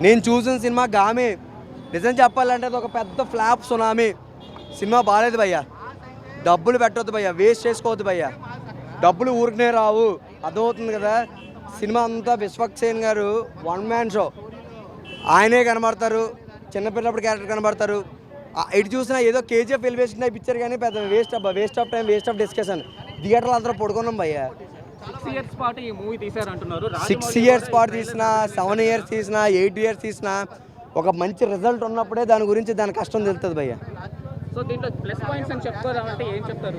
నేను చూసిన సినిమా గామి. నిజం చెప్పాలంటే అది ఒక పెద్ద ఫ్లాప్ సునామీ. సినిమా బాగాలేదు భయ్యా. డబ్బులు పెట్టవద్దు భయ్యా, వేస్ట్ చేసుకోవద్దు భయ్యా. డబ్బులు ఊరికనే రావు, అర్థమవుతుంది కదా. సినిమా అంతా విశ్వక్సేన్ గారు వన్ మ్యాన్ షో. ఆయనే కనబడతారు, చిన్నపిల్లప్పుడు క్యారెక్టర్ కనబడతారు. ఇటు చూసినా ఏదో కేజీఎఫ్ ఎలివేషన్ టైప్ ఇచ్చారు కానీ పెద్ద waste of time, waste of discussion. థియేటర్లు అందరూ పడుకున్నాం భయ్యా. 6 years పాటు ఈ మూవీ తీశారంటున్నారు. 6 years పాటు తీసినా, 7 years తీసినా, 8 years తీసినా ఒక మంచి రిజల్ట్ ఉన్నప్పుడే దాని గురించి దాని కష్టం తెలుస్తుంది భయ్య. సో దీంట్లో ప్లస్ పాయింట్స్ అని చెప్తారంటే ఏం చెప్తారు?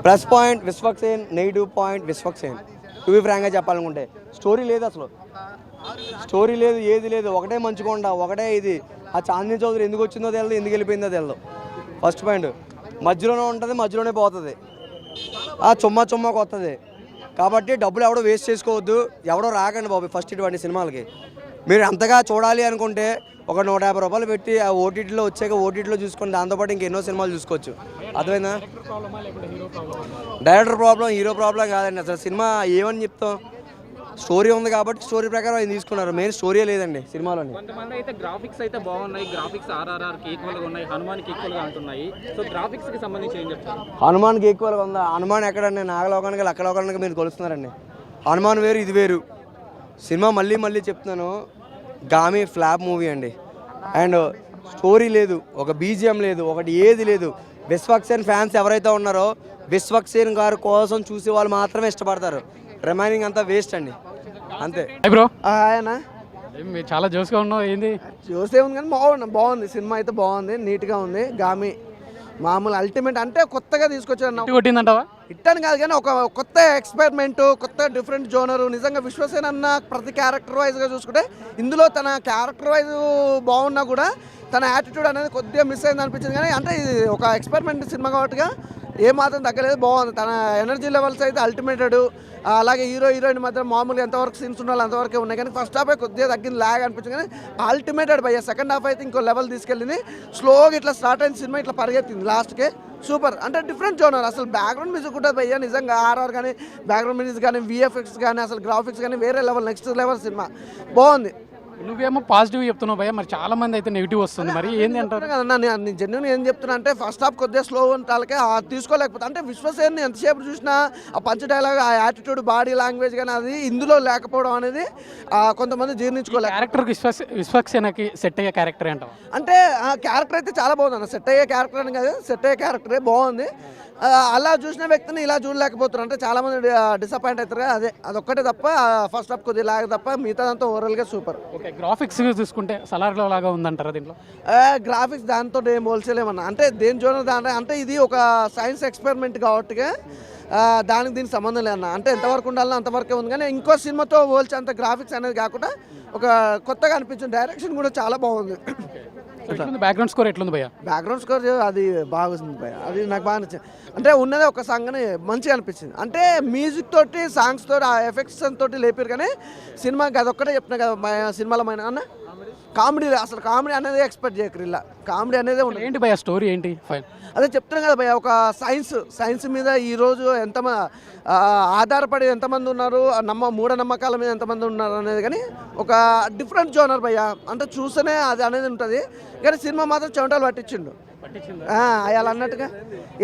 Plus point Vishwaksen, negative point Vishwaksen. To be ఫ్రాంక్గా చెప్పాలనుకుంటే స్టోరీ లేదు, అసలు స్టోరీ లేదు, ఏది లేదు. ఒకటే మంచుకొండ, ఒకటే ఇది. ఆ చాందినీ చౌదరి ఎందుకు వచ్చిందో తెలియదు, ఎందుకు వెళ్ళిపోయిందో తెలియదు. ఫస్ట్ పాయింట్ మధ్యలోనే ఉంటుంది, మధ్యలోనే పోతుంది. ఆ చుమ్మకి వస్తుంది. కాబట్టి డబ్బులు ఎవడో వేస్ట్ చేసుకోవద్దు, ఎవడో రాకండి బాబు ఫస్ట్ ఇటువంటి సినిమాలకి. మీరు అంతగా చూడాలి అనుకుంటే ఒక 150 రూపాయలు పెట్టి ఆ ఓటీటీలో వచ్చాక ఓటీటీలో చూసుకొని దాంతోపాటు ఇంకెన్నో సినిమాలు చూసుకోవచ్చు. అర్థమైందా? డైరెక్టర్ ప్రాబ్లం, హీరో ప్రాబ్లం కాదండి. అసలు సినిమా ఏమని చెప్తాం, స్టోరీ ఉంది కాబట్టి స్టోరీ ప్రకారం ఆయన తీసుకున్నారు. మెయిన్ స్టోరీ లేదండి సినిమాలోని. కొంతమంది అయితే గ్రాఫిక్స్ అయితే బాగున్నాయి, గ్రాఫిక్స్ ఆర్ఆర్ఆర్కి ఈక్వల్గా ఉన్నాయి, హనుమాన్కి ఈక్వల్గా అంటున్నాయి. సో గ్రాఫిక్స్కి సంబంధించి ఏం చెప్తారు? హనుమాన్కి ఈక్వల్గా ఉందా? హనుమాన్ ఎక్కడండి? నాగలోకానికి లక్కలోకానికి మీరు కొలుస్తున్నారండి. హనుమాన్ వేరు, ఇది వేరు. సినిమా మళ్ళీ చెప్తున్నాను, గామి ఫ్లాప్ మూవీ అండి. అండ్ స్టోరీ లేదు, ఒక బీజిఎం లేదు, ఒకటి ఏది లేదు. విశ్వక్సేన్ ఫ్యాన్స్ ఎవరైతే ఉన్నారో విశ్వక్సేన్ గారి కోసం చూసే వాళ్ళు మాత్రమే ఇష్టపడతారు. రిమైనింగ్ అంతా వేస్ట్ అండి, అంతే. బ్రో ఆయన మీరు చాలా జోస్గా ఉన్నావు, ఏంది? చూసే ఉంది కానీ బాగుంది సినిమా అయితే, బాగుంది, నీట్గా ఉంది. గామి మామూలు అల్టిమేట్ అంటే కొత్తగా తీసుకొచ్చారు. కొట్టిందంటావా? ఇట్టని కాదు కానీ ఒక కొత్త ఎక్స్పెరిమెంట్, కొత్త డిఫరెంట్ జోనరు. నిజంగా విశ్వసేన్ అన్న ప్రతి క్యారెక్టర్ వైజ్గా చూసుకుంటే ఇందులో తన క్యారెక్టర్ వైజ్ బాగున్నా కూడా తన యాటిట్యూడ్ అనేది కొద్దిగా మిస్ అయింది అనిపించింది. కానీ అంటే ఇది ఒక ఎక్స్పెరిమెంట్ సినిమా కాబట్టిగా ఏమాత్రం తగ్గలేదు, బాగుంది. తన ఎనర్జీ లెవెల్స్ అయితే అల్టిమేటెడ్. అలాగే హీరోయిన్ మధ్య మామూలుగా ఎంతవరకు సీన్స్ ఉండాలి అంతవరకే ఉన్నాయి. కానీ ఫస్ట్ హాఫ్ కొద్దిగా తగ్గింది, లాగ్ అనిపించింది. కానీ అల్టిమేటెడ్ భయ్య. సెకండ్ హాఫ్ అయితే ఇంకో లెవెల్ తీసుకెళ్ళింది. స్లోగా ఇట్లా స్టార్ట్ అయిన సినిమా ఇట్లా పరిగెత్తింది లాస్ట్కే. సూపర్. అంటే డిఫరెంట్ జోనర్. అసలు బ్యాక్గ్రౌండ్ మ్యూజిక్ ఉంటుంది భయ్య, నిజంగా ఆర్ఆర్ కానీ బ్యాక్గ్రౌండ్ మ్యూజిక్ కానీ విఎఫ్ఎక్స్ కానీ అసలు గ్రాఫిక్స్ కానీ వేరే లెవెల్, నెక్స్ట్ లెవెల్ సినిమా, బాగుంది. నువ్వేమో పాజిటివ్ చెప్తున్నావు భయ్య, మరి చాలా మంది అయితే నెగిటివ్ వస్తుంది, మరి ఏంది అంటారు కదన్నా? నేను జెన్యున్ ఏం చెప్తున్నా అంటే ఫస్ట్ హాఫ్ కొద్దిగా స్లో ఉంటాలకే తీసుకోలేకపోతే. అంటే విశ్వసేన్ ఎంతసేపు చూసినా ఆ పంచ్ డైలాగ్, ఆ యాటిట్యూడ్, బాడీ లాంగ్వేజ్ కానీ అది ఇందులో లేకపోవడం అనేది కొంతమంది జీర్ణించుకోలేదు. క్యారెక్టర్ విశ్వక్సేనకి సెట్ అయ్యే క్యారెక్టర్ అంటావా? అంటే ఆ క్యారెక్టర్ అయితే చాలా బాగుంది అన్న. సెట్ అయ్యే క్యారెక్టర్ అని కాదు, సెట్ అయ్యే క్యారెక్టరే బాగుంది. అలా చూసిన వ్యక్తిని ఇలా చూడలేకపోతున్నారు. అంటే చాలా మంది డిసప్పాయింట్ అవుతారు. అదొక్కటే తప్ప ఫస్ట్ హాఫ్ కొద్దిగా లాగా తప్ప మిగతాదంతా ఓవరాల్గా సూపర్. ఓకే, గ్రాఫిక్స్ చూసుకుంటే సలార్లో లాగా ఉందంటారా దీంట్లో? గ్రాఫిక్స్ దాంతో ఏం పోల్చలేమన్నా. అంటే దేని జోనర్ దాని, అంటే ఇది ఒక సైన్స్ ఎక్స్పెరిమెంట్ కాబట్టి దానికి దీనికి సంబంధం లేదన్న. అంటే ఎంతవరకు ఉండాలన్నా అంతవరకే ఉంది. కానీ ఇంకో సినిమాతో పోల్చి అంత గ్రాఫిక్స్ అనేది కాకుండా ఒక కొత్తగా అనిపించింది. డైరెక్షన్ కూడా చాలా బాగుంది. బ్యాక్గ్రౌండ్ స్కోర్ ఎట్లుంది భయ్య? బ్యాక్గ్రౌండ్ స్కోర్ అది బాగుంది భయ్య, అది నాకు బాగా నచ్చింది. అంటే ఉన్నదే ఒక సాంగ్ అని మంచిగా అనిపించింది. అంటే మ్యూజిక్ తోటి, సాంగ్స్ తోటి, ఆ ఎఫెక్ట్స్ తోటి లేపారు. కానీ సినిమాకి అదొక్కటే చెప్తున్నా కదా సినిమాలో మైన అన్న, కామెడీ అసలు కామెడీ అనేది ఎక్స్పెక్ట్ చేయకరు. ఇలా కామెడీ అనేది ఉండదు. ఏంటి భయ్య స్టోరీ ఏంటి? అదే చెప్తున్నాం కదా భయ్య, ఒక సైన్స్ మీద ఈరోజు ఆధారపడి ఎంతమంది ఉన్నారు, మూఢనమ్మకాల మీద ఎంతమంది ఉన్నారు అనేది. కానీ ఒక డిఫరెంట్ జోనర్ భయ్య. అంటే చూస్తేనే అది అనేది ఉంటుంది. కానీ సినిమా మాత్రం చెమటలు పట్టించిండు అయాలు అన్నట్టుగా.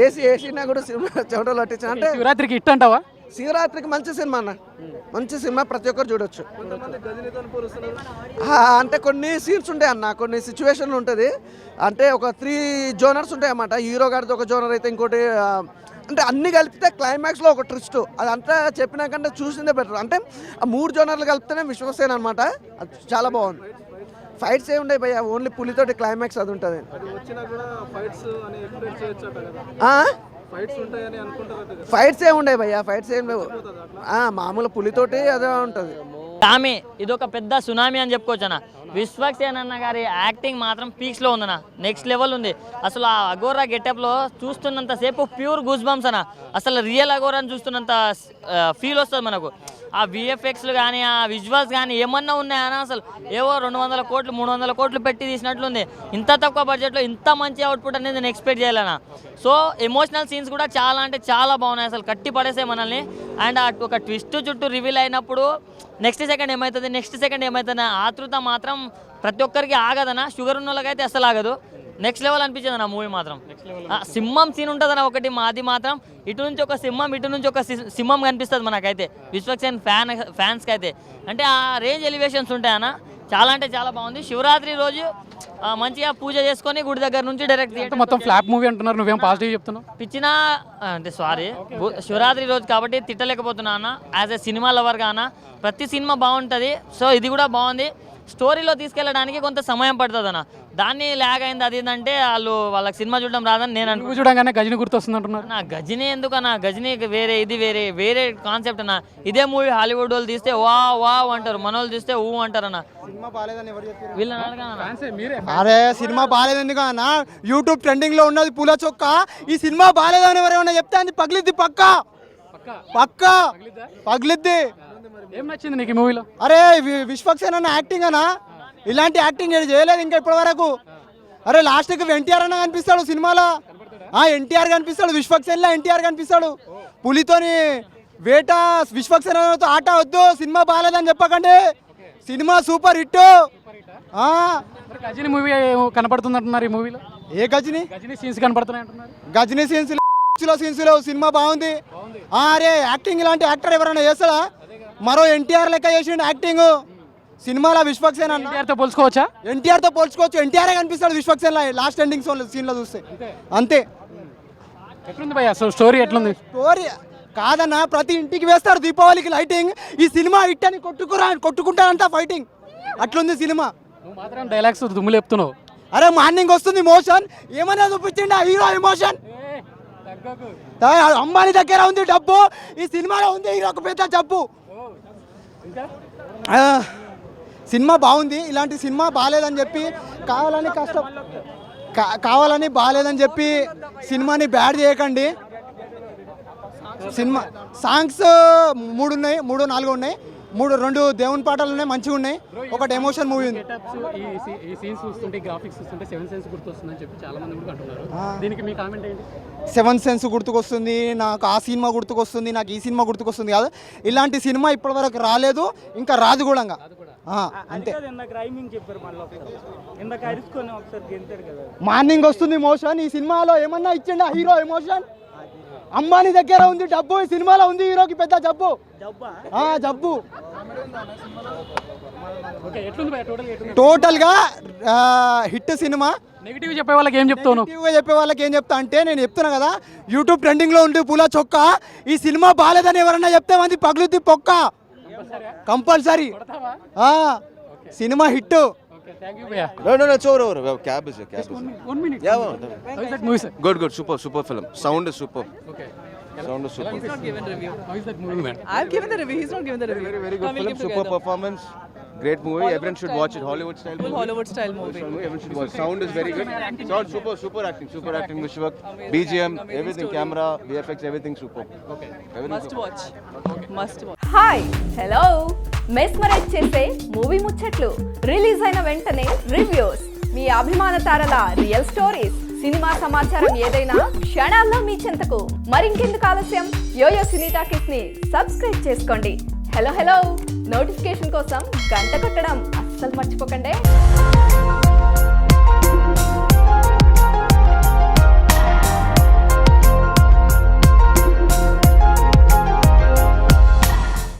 ఏసీనా కూడా సినిమా చెమటలు పట్టించిండు. అంటే శివరాత్రికి ఇట్ అంటావా? శివరాత్రికి మంచి సినిమా అన్న, మంచి సినిమా, ప్రతి ఒక్కరు చూడొచ్చు. అంటే కొన్ని సీన్స్ ఉంటాయి అన్న, కొన్ని సిచ్యువేషన్లు ఉంటుంది. అంటే ఒక 3 జోనర్స్ ఉంటాయి అన్నమాట. హీరో గారితో ఒక జోనర్ అయితే ఇంకోటి, అంటే అన్ని కలిపితే క్లైమాక్స్లో ఒక ట్విస్ట్. అదంతా చెప్పినాకంటే చూసిందే బెటర్. అంటే ఆ 3 జోనర్లు కలిపితేనే విశ్వసేన్ అనమాట. అది చాలా బాగుంది. ఫైట్స్ ఏ ఉండే భయ్య, ఓన్లీ పులితోటి క్లైమాక్స్ అది ఉంటుంది. ఫైట్స్ ఏ ఉండే భయ్య, ఫైట్స్ ఏం లేవు. మామూలు పులితోటి అదే ఉంటుంది. ఆమె ఇది ఒక పెద్ద సునామీ అని చెప్పుకోవచ్చు అన్న. విశ్వక్సేన్ అన్న గారి యాక్టింగ్ మాత్రం పీక్స్లో ఉందన్న, నెక్స్ట్ లెవెల్ ఉంది. అసలు ఆ అఘోరా గెటప్లో చూస్తున్నంతసేపు ప్యూర్ గూస్ బంప్స్ అన్న. అసలు రియల్ అఘోరాని చూస్తున్నంత ఫీల్ వస్తుంది మనకు. ఆ విఎఫ్ఎక్స్లు కానీ, ఆ విజువల్స్ కానీ ఏమన్నా ఉన్నాయన్న. అసలు ఏవో 200 కోట్లు 300 కోట్లు పెట్టి తీసినట్లుంది. ఇంత తక్కువ బడ్జెట్లో ఇంత మంచి అవుట్పుట్ అనేది నేను ఎక్స్పెక్ట్ చేయాలన్నా. సో ఎమోషనల్ సీన్స్ కూడా చాలా అంటే చాలా బాగున్నాయి. అసలు కట్టి పడేసే మనల్ని. అండ్ ఒక ట్విస్ట్ చుట్టూ రివీల్ అయినప్పుడు నెక్స్ట్ సెకండ్ ఏమవుతుంది ఆతృత మాత్రం ప్రతి ఒక్కరికి ఆగదనా, షుగర్ ఉన్న వాళ్ళకైతే అసలు ఆగదు. నెక్స్ట్ లెవెల్ అనిపించింది నా మూవీ మాత్రం. సింహం సీన్ ఉంటుందన్న ఒకటి, మాది మాత్రం ఇటు నుంచి ఒక సింహం, ఇటు నుంచి ఒక సింహం కనిపిస్తుంది మనకైతే, విశ్వక్సేన్ ఫ్యాన్స్కి అయితే. అంటే ఆ రేంజ్ ఎలివేషన్స్ ఉంటాయన్న, చాలా అంటే చాలా బాగుంది. శివరాత్రి రోజు మంచిగా పూజ చేసుకొని గుడి దగ్గర నుంచి డైరెక్ట్ మొత్తం ఫ్లాప్ మూవీ అంటున్నారు, నువ్వేం పాజిటివ్ చెప్తున్నావు? పిచ్చిన అంటే సారీ, శివరాత్రి రోజు కాబట్టి తిట్టలేకపోతున్నా అన్న. యాజ్ ఎ సినిమా లవర్గా అన్న, ప్రతి సినిమా బాగుంటుంది. సో ఇది కూడా బాగుంది. స్టోరీలో తీసుకెళ్ళడానికి కొంత సమయం పడుతుంది అన్న, దాన్ని ల్యాగ్ అయింది. అది ఏంటంటే వాళ్ళకి సినిమా చూడడం రాదని నేను అనుకుంటున్నాను. చూడగానే గజని గుర్తొస్తుంది అంటున్నారు. నా గజనీ ఎందుకన్నా, గజనీ వేరే, ఇది వేరే కాన్సెప్ట్ అన్న. ఇదే మూవీ హాలీవుడ్ వాళ్ళు తీస్తే వా అంటారు, మన వాళ్ళు తీస్తే ఊ అంటారు అన్న. వీళ్ళని అడగనా? అరే సినిమా బాగాలేదు ఎందుకు అన్న? యూట్యూబ్ ట్రెండింగ్ లో ఉన్నది పూల చొక్క. ఈ సినిమా బాగాలేదని ఎవరైనా చెప్తే అది పగిలిద్ది, పక్కా పగిలిద్ది. ఏం నచ్చింది నీకు ఈ మూవీలో? అరే విశ్వక్సేన్ అన్న యాక్టింగ్ అన్న, ఇలాంటి యాక్టింగ్ చేయలేదు ఇంకా ఇప్పటి వరకు. అరే లాస్ట్కి ఎన్టీఆర్ అన్న కనిపిస్తాడు సినిమాలో. ఎన్టీఆర్ కనిపిస్తాడు, విశ్వక్సేన్లో ఎన్టీఆర్ కనిపిస్తాడు. పులితోని వేట, విశ్వక్సేన్ ఆట వద్దు, సినిమా బాగాలేదని చెప్పకండి, cinema super hit. Ghajini movie కనపడుతుంది అంటున్నారు ఈ మూవీలో. ఏ గజని సీన్స్ కనపడుతున్నాయి అంటున్నారు. గజని సీన్స్ లో సినిమా బాగుంది. అరే యాక్టింగ్ ఇలాంటి యాక్టర్ ఎవరైనా చేస్తాడా? మరో ఎన్టీఆర్ లెక్క చేసిండు యాక్టింగ్ సినిమాలో విశ్వక్సేన్ అన్న. ఎన్టీఆర్తో పోల్చుకోవచ్చా? ఎన్టీఆర్తో పోల్చుకోవచ్చు, ఎన్టీఆర్ కనిపిస్తాడు విశ్వక్సేన్ లాస్ట్ ఎండింగ్ సీన్ లో చూస్తే అంతే. ఎట్లుంది భయ్య స్టోరీ? ఎట్లుంది స్టోరీ? కాదన్న, ప్రతి ఇంటికి వేస్తారు దీపావళికి లైటింగ్. ఈ సినిమా హిట్ అని కొట్టుకుంటారంట ఫైటింగ్, అట్లుంది సినిమా. నువ్వు మాత్రం డైలాగ్స్ దుమ్ములు చెప్తున్నావు. అరే మార్నింగ్ వస్తుంది మోషన్, ఏమన్నా చూపించిండి హీరో ఎమోషన్. అంబానీ దగ్గర ఉంది డబ్బు, ఈ సినిమాలో ఉంది హీరోకు పెద్ద జబ్బు. సినిమా బాగుంది. ఇలాంటి సినిమా బాగాలేదని చెప్పి కావాలని బాగాలేదని చెప్పి సినిమాని బ్యాడ్ చేయకండి. సినిమా సాంగ్స్ 3 ఉన్నాయి, 2 దేవుని పాటలు ఉన్నాయి, మంచిగా ఉన్నాయి. ఒకటి ఎమోషన్ మూవీ ఉంది. ఈ సీన్స్ చూస్తుంటే, గ్రాఫిక్స్ చూస్తుంటే 7 సెన్స్ గుర్తొస్తుందని చెప్పి చాలా మంది కూడా అంటున్నారు. దీనికి మీ కామెంట్ ఏంటి? 7 సెన్స్ గుర్తుకొస్తుంది, నాకు ఆ సినిమా గుర్తుకొస్తుంది, నాకు ఈ సినిమా గుర్తుకొస్తుంది కాదు. ఇలాంటి సినిమా ఇప్పటివరకు రాలేదు, ఇంకా రాదు కూడా. అంతే. మార్నింగ్ వస్తుంది మోషన్, ఈ సినిమాలో ఏమన్నా ఇచ్చిండా హీరో ఎమోషన్? అంబానీ దగ్గర ఉంది డబ్బు, ఈ సినిమాలో ఉంది హీరోకి పెద్ద జబ్బు. టోటల్ గా హిట్ సినిమా. నెగిటివ్ చెప్పే వాళ్ళకి ఏం చెప్తావు? చెప్పే వాళ్ళకి ఏం చెప్తా అంటే, నేను చెప్తున్నా కదా, యూట్యూబ్ ట్రెండింగ్ లో ఉండి పూల చొక్క, ఈ సినిమా బాగాలేదని ఎవరన్నా చెప్తే మంది పగులుద్ది పొక్క, compulsory. Cinema hit. No, it's over. Cab is. 1 minute. Yeah. How is that movie, sir? Good. Super film. Sound is super. Okay. Sound is super. He's not given review. How is that movie, man? I've given the review. He's not given the review. Very good film. Super performance. Great movie. Everyone should watch it. Hollywood style movie. Hollywood style movie. Everyone should watch. Sound is very good. Sound super acting. Super acting. Vishwak. BGM. Everything. Camera. VFX. Everything super. Okay. Must watch. Must watch. Hi hello mesmerize చేసే movie ముచ్చట్లు, release అయిన వెంటనే reviews, మీ అభిమాన తారల real stories, cinema సమాచారం ఏదైనా క్షణాల్లో మీ చెంతకు. మరింకెందుకు ఆలస్యం, యోయో సినీ టాకీస్ ని సబ్స్క్రైబ్ చేసుకోండి. హలో నోటిఫికేషన్ కోసం గంట కొట్టడం అస్సలు మర్చిపోకండి.